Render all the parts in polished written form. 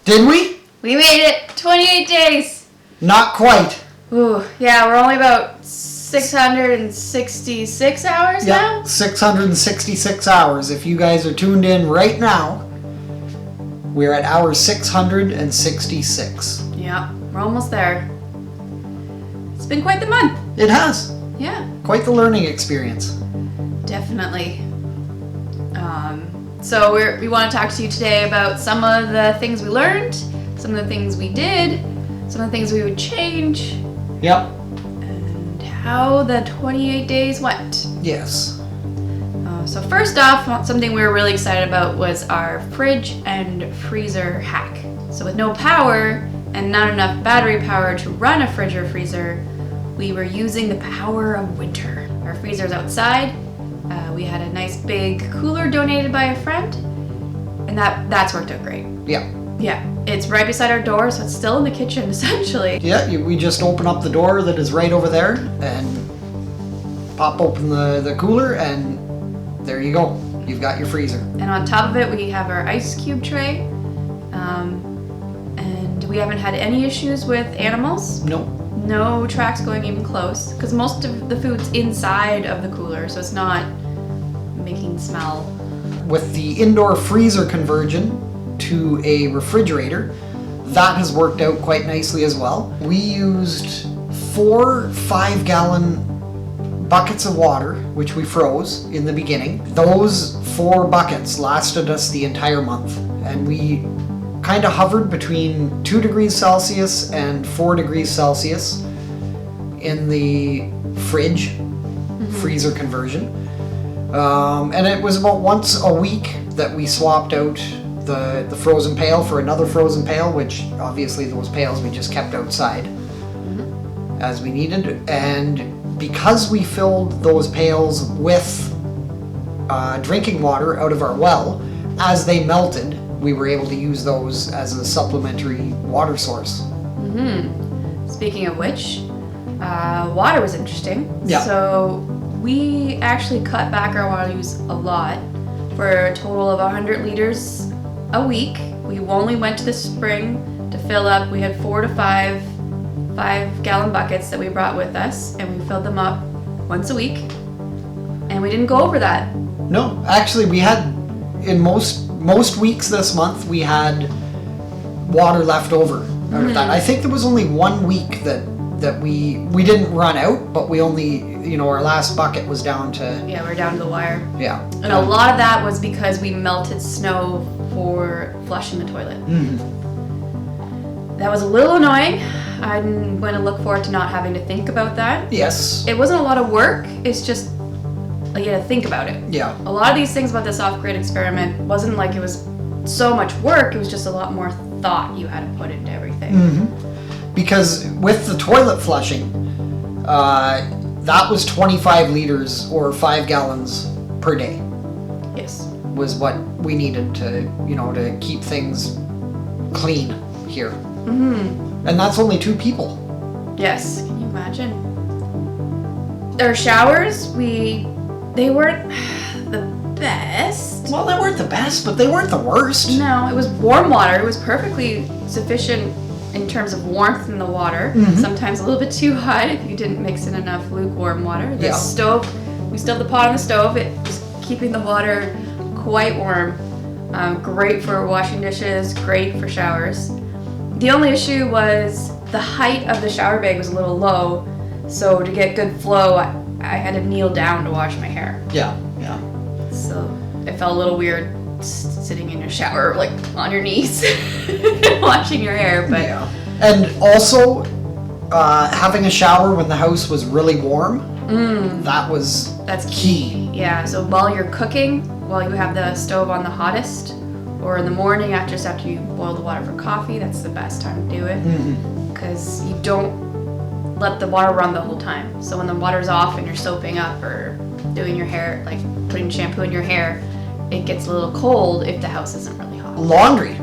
Did we? We made it! 28 days! Not quite. Ooh, yeah, we're only about 666 hours now? 666 hours. If you guys are tuned in right now, we're at hour 666. Yeah, we're almost there. It's been quite the month. It has. Yeah. Quite the learning experience. Definitely. So we want to talk to you today about some of the things we learned, some of the things we did, some of the things we would change. Yep. And how the 28 days went. Yes. So first off, something we were really excited about was our fridge and freezer hack. So with no power and not enough battery power to run a fridge or freezer, we were using the power of winter. Our freezer's outside. We had a nice big cooler donated by a friend, and that's worked out great. Yeah. Yeah, it's right beside our door, so it's still in the kitchen essentially. Yeah, we just open up the door that is right over there and pop open the cooler, and there you go. You've got your freezer. And on top of it, we have our ice cube tray, and we haven't had any issues with animals. Nope. No tracks going even close, because most of the food's inside of the cooler, so it's not making smell. With the indoor freezer conversion to a refrigerator, that has worked out quite nicely as well. We used 4 5-gallon buckets of water, which we froze in the beginning. Those 4 buckets lasted us the entire month, and we kind of hovered between 2 degrees Celsius and 4 degrees Celsius in the fridge freezer conversion. And it was about once a week that we swapped out the frozen pail for another frozen pail, which obviously those pails we just kept outside as we needed. And because we filled those pails with drinking water out of our well, as they melted, we were able to use those as a supplementary water source. Speaking of which, water was interesting. Yeah. So we actually cut back our water use a lot, for a total of 100 liters a week. We only went to the spring to fill up. We had 4 to 5 5-gallon buckets that we brought with us, and we filled them up once a week. And we didn't go over that. No, actually we had, in most weeks this month, we had water left over out of that. I think there was only 1 week that we didn't run out, but we only, our last bucket was down to... Yeah, we're down to the wire. Yeah. And a lot of that was because we melted snow for flushing the toilet. That was a little annoying. I'm going to look forward to not having to think about that. Yes. It wasn't a lot of work, it's just, you had to think about it. Yeah. A lot of these things about this off-grid experiment wasn't like it was so much work, it was just a lot more thought you had to put into everything. Because with the toilet flushing, that was 25 liters or 5 gallons per day. Yes. Was what we needed to, to keep things clean here. And that's only 2 people. Yes. Can you imagine? Our showers, they weren't the best. Well, they weren't the best, but they weren't the worst. No, it was warm water. It was perfectly sufficient in terms of warmth in the water. Sometimes a little bit too hot if you didn't mix in enough lukewarm water. The stove, we still have the pot on the stove. It was keeping the water quite warm. Great for washing dishes, great for showers. The only issue was the height of the shower bag was a little low, so to get good flow, I had to kneel down to wash my hair. Yeah. So it felt a little weird sitting in your shower, like on your knees, washing your hair. But yeah. And also, having a shower when the house was really warm, that's key. Yeah, so while you're cooking, while you have the stove on the hottest, or in the morning just after you boil the water for coffee, that's the best time to do it. Because you don't let the water run the whole time. So when the water's off and you're soaping up or doing your hair, like putting shampoo in your hair, it gets a little cold if the house isn't really hot. Laundry.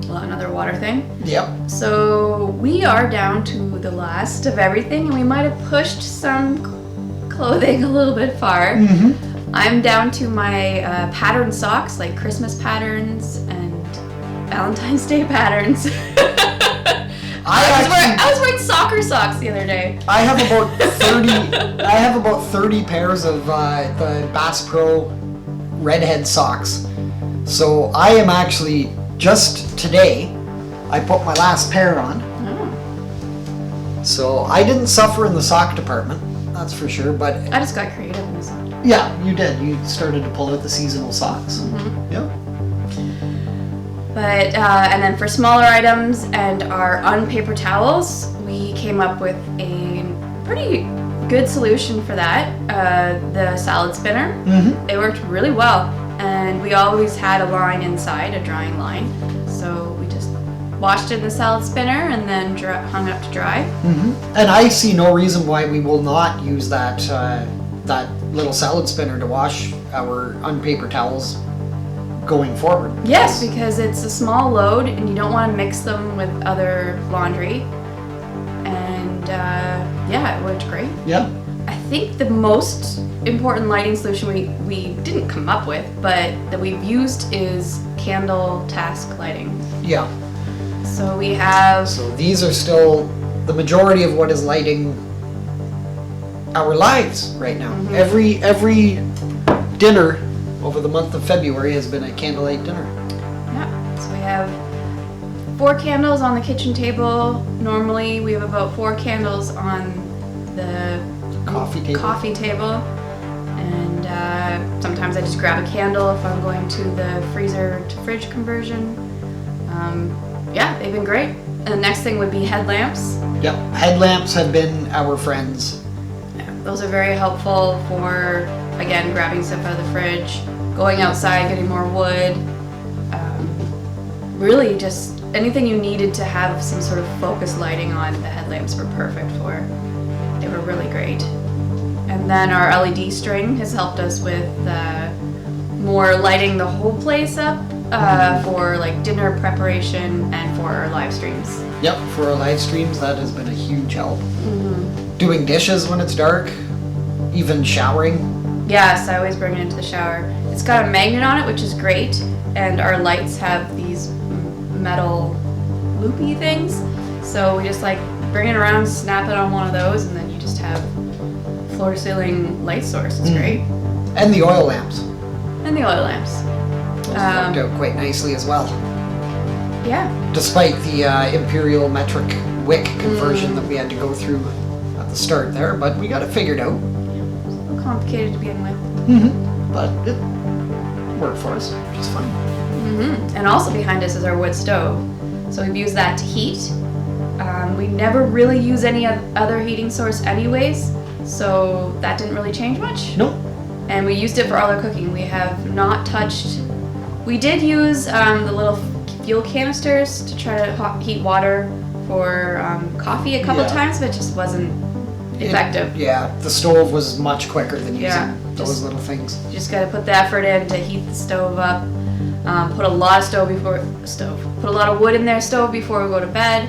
Well, another water thing. Yep. So we are down to the last of everything, and we might have pushed some clothing a little bit far. I'm down to my pattern socks, like Christmas patterns and Valentine's Day patterns. I was wearing soccer socks the other day. I have about 30 pairs of the Bass Pro Redhead socks. So I am actually, just today, I put my last pair on. Oh. So I didn't suffer in the sock department, that's for sure, but... I just got creative in the sock. Yeah, you did. You started to pull out the seasonal socks. Mm-hmm. Yep. But, and then for smaller items and our unpaper towels, we came up with a pretty good solution for that. The salad spinner. Mm-hmm. It worked really well. And we always had a line inside, a drying line. So we just washed it in the salad spinner and then hung it up to dry. Mm-hmm. And I see no reason why we will not use that little salad spinner to wash our unpaper towels going forward. Yes, because it's a small load and you don't want to mix them with other laundry. And yeah, it worked great. Yeah. I think the most important lighting solution we didn't come up with, but that we've used is candle task lighting. Yeah. So we have... So these are still the majority of what is lighting our lives right now. Mm-hmm. Every dinner over the month of February has been a candlelight dinner. Yeah. So we have 4 candles on the kitchen table. Normally we have about 4 candles on the Coffee table. And sometimes I just grab a candle if I'm going to the freezer to fridge conversion. Yeah, they've been great. And the next thing would be headlamps. Yep, headlamps have been our friends. Yeah, those are very helpful for, again, grabbing stuff out of the fridge, going outside, getting more wood. Really just anything you needed to have some sort of focus lighting on, the headlamps were perfect for. They were really great. And then our LED string has helped us with more lighting the whole place up for like dinner preparation and for our live streams. Yep, for our live streams that has been a huge help. Mm-hmm. Doing dishes when it's dark, even showering. Yes, I always bring it into the shower. It's got a magnet on it, which is great, and our lights have these metal loopy things. So we just like bring it around, snap it on one of those, and then you just have floor to ceiling light source. It's great. And the oil lamps. And the oil lamps. Those worked out quite nicely as well. Yeah. Despite the imperial metric wick conversion that we had to go through at the start there, but we got it figured out. It was a little complicated to begin with. Mm-hmm. But it worked for us, which is fun. Mm-hmm. And also behind us is our wood stove. So we've used that to heat. We never really use any other heating source anyways, so that didn't really change much. Nope. And we used it for all our cooking. We have not touched... We did use the little fuel canisters to try to heat water for coffee a couple times, but it just wasn't effective. The stove was much quicker than using those just little things. You just got to put the effort in to heat the stove up. Put a lot of wood in their stove before we go to bed.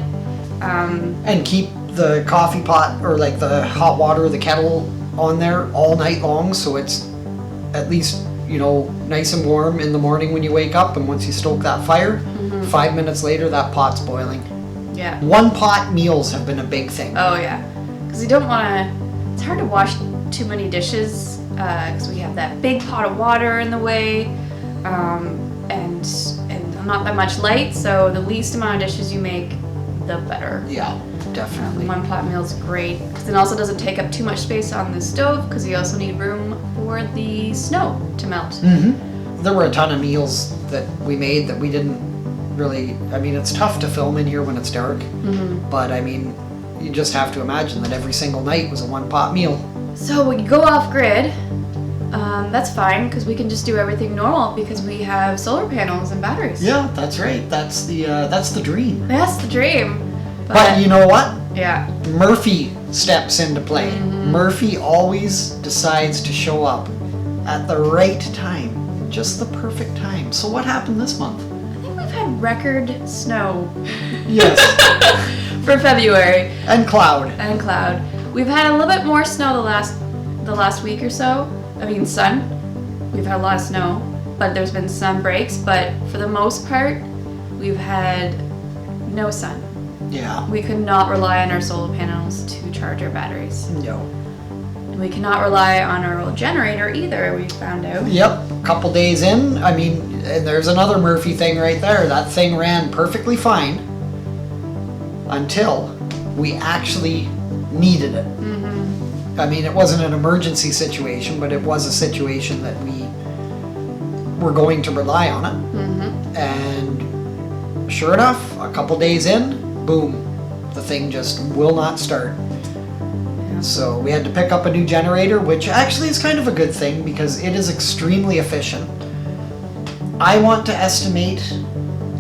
And keep the coffee pot or like the hot water, the kettle on there all night long, so it's at least, nice and warm in the morning when you wake up, and once you stoke that fire, 5 minutes later that pot's boiling. Yeah. One pot meals have been a big thing. Oh yeah, because you don't want to. It's hard to wash too many dishes because we have that big pot of water in the way, and not that much light. So the least amount of dishes you make, the better. Yeah, definitely. One pot meal is great because it also doesn't take up too much space on the stove because you also need room for the snow to melt. Mm-hmm. There were a ton of meals that we made that we didn't really. It's tough to film in here when it's dark, but you just have to imagine that every single night was a one-pot meal. So when you go off grid, that's fine because we can just do everything normal because we have solar panels and batteries. Yeah, that's right. That's the dream. That's the dream. But you know what? Yeah. Murphy steps into play. Murphy always decides to show up at the right time, just the perfect time. So what happened this month? I think we've had record snow. Yes. For February. And cloud. We've had a little bit more snow the last week or so. Sun. We've had a lot of snow, but there's been sun breaks. But for the most part, we've had no sun. Yeah. We could not rely on our solar panels to charge our batteries. No. We cannot rely on our old generator either, we found out. Yep, a couple days in, I mean, and there's another Murphy thing right there. That thing ran perfectly fine until we actually needed it. I mean, it wasn't an emergency situation, but it was a situation that we were going to rely on it. And sure enough, a couple days in, boom, the thing just will not start. So we had to pick up a new generator, which actually is kind of a good thing because it is extremely efficient. I want to estimate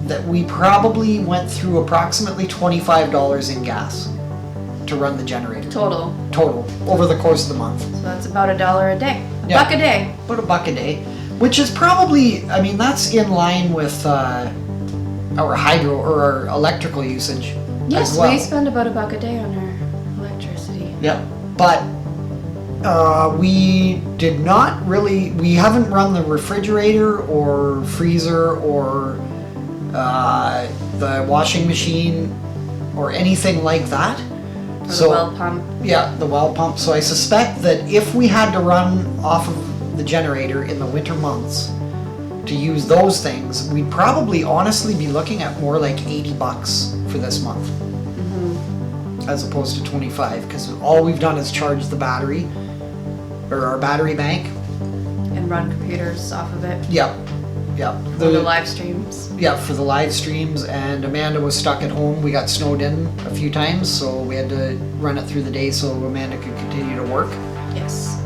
that we probably went through approximately $25 in gas to run the generator. Total, over the course of the month. so that's about $1 a day. Buck a day. About $1 a day, which is probably, I mean, that's in line with our hydro or our electrical usage Yes, as well. we spend about $1 a day on our electricity. Yeah, but we did not really, we haven't run the refrigerator or freezer or the washing machine or anything like that. Or the well pump. Yeah, the well pump. So I suspect that if we had to run off of the generator in the winter months to use those things, we'd probably honestly be looking at more like $80 for this month. As opposed to 25, because all we've done is charge the battery or our battery bank And run computers off of it. Yep. For the live streams. Yeah, for the live streams. And Amanda was stuck at home. We got snowed in a few times, so we had to run it through the day so Amanda could continue to work. Yes.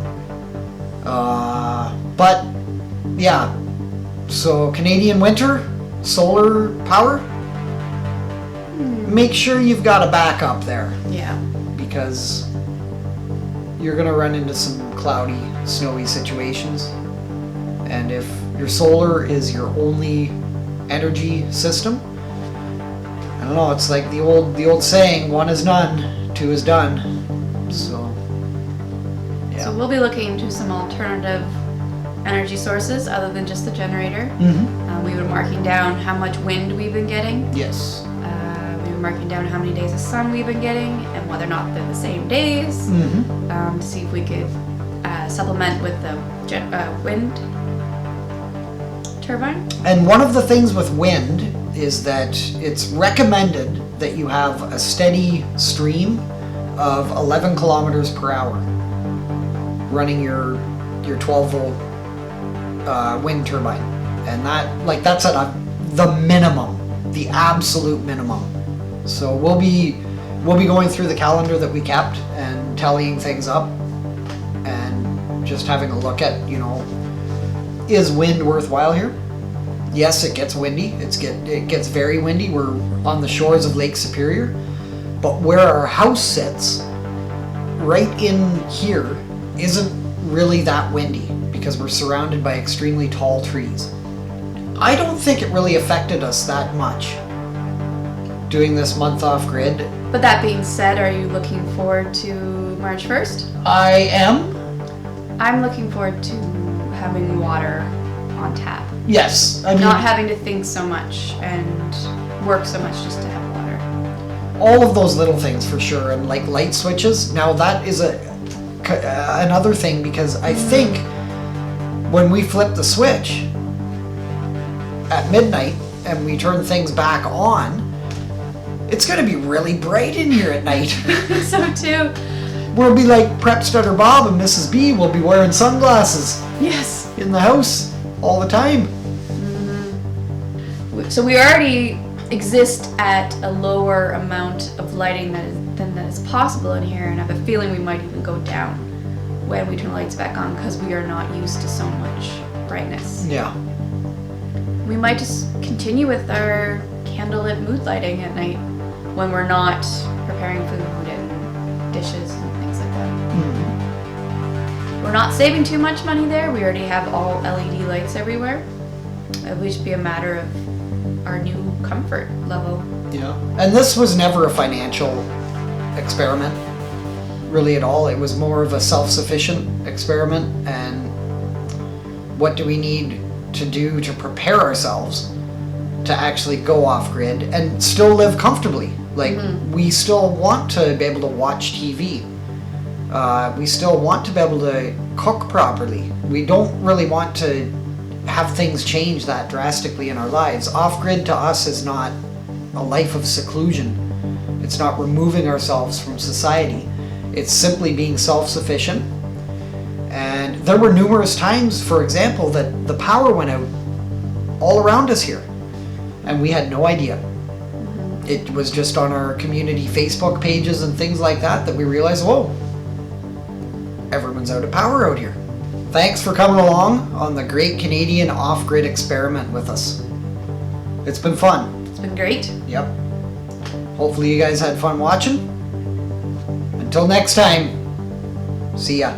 But yeah, so Canadian winter, solar power. Make sure you've got a backup there. Yeah. Because you're gonna run into some cloudy, snowy situations. And if your solar is your only energy system, I don't know, it's like the old saying, one is none, two is done. So yeah. So we'll be looking into some alternative energy sources other than just the generator. We were marking down how much wind we've been getting. Yes. We were marking down how many days of sun we've been getting and whether or not they're the same days. To see if we could supplement with the wind turbine. And one of the things with wind is that it's recommended that you have a steady stream of 11 kilometers per hour running your 12 volt wind turbine, and that's at the minimum, the absolute minimum. So we'll be going through the calendar that we kept and tallying things up and just having a look at, is wind worthwhile here? Yes, it gets windy. It gets very windy. We're on the shores of Lake Superior, but where our house sits, right in here, isn't really that windy because we're surrounded by extremely tall trees. I don't think it really affected us that much doing this month off grid. But that being said, are you looking forward to March 1st? I am. I'm looking forward to having water on tap. Yes. I mean, not having to think so much and work so much just to have water. All of those little things for sure, and like light switches. Now that is another thing, because I think when we flip the switch at midnight and we turn things back on, it's going to be really bright in here at night. So too. We'll be like Prep Stutter Bob and Mrs. B will be wearing sunglasses. Yes. In the house all the time. So we already exist at a lower amount of lighting than that is possible in here, and I have a feeling we might even go down when we turn the lights back on because we are not used to so much brightness. Yeah. We might just continue with our candlelit mood lighting at night when we're not preparing food and dishes and things like that. We're not saving too much money there. We already have all LED lights everywhere. It would just be a matter of our new comfort level. Yeah. And this was never a financial experiment, really at all. It was more of a self-sufficient experiment, and what do we need to do to prepare ourselves to actually go off grid and still live comfortably. Like, we still want to be able to watch TV. We still want to be able to cook properly. We don't really want to have things change that drastically in our lives. Off grid to us is not a life of seclusion. It's not removing ourselves from society. It's simply being self-sufficient. And there were numerous times, for example, that the power went out all around us here, and we had no idea. It was just on our community Facebook pages and things like that that we realized, whoa, everyone's out of power out here. Thanks for coming along on the Great Canadian Off-Grid Experiment with us. It's been fun. It's been great. Yep. Hopefully you guys had fun watching. Until next time, see ya.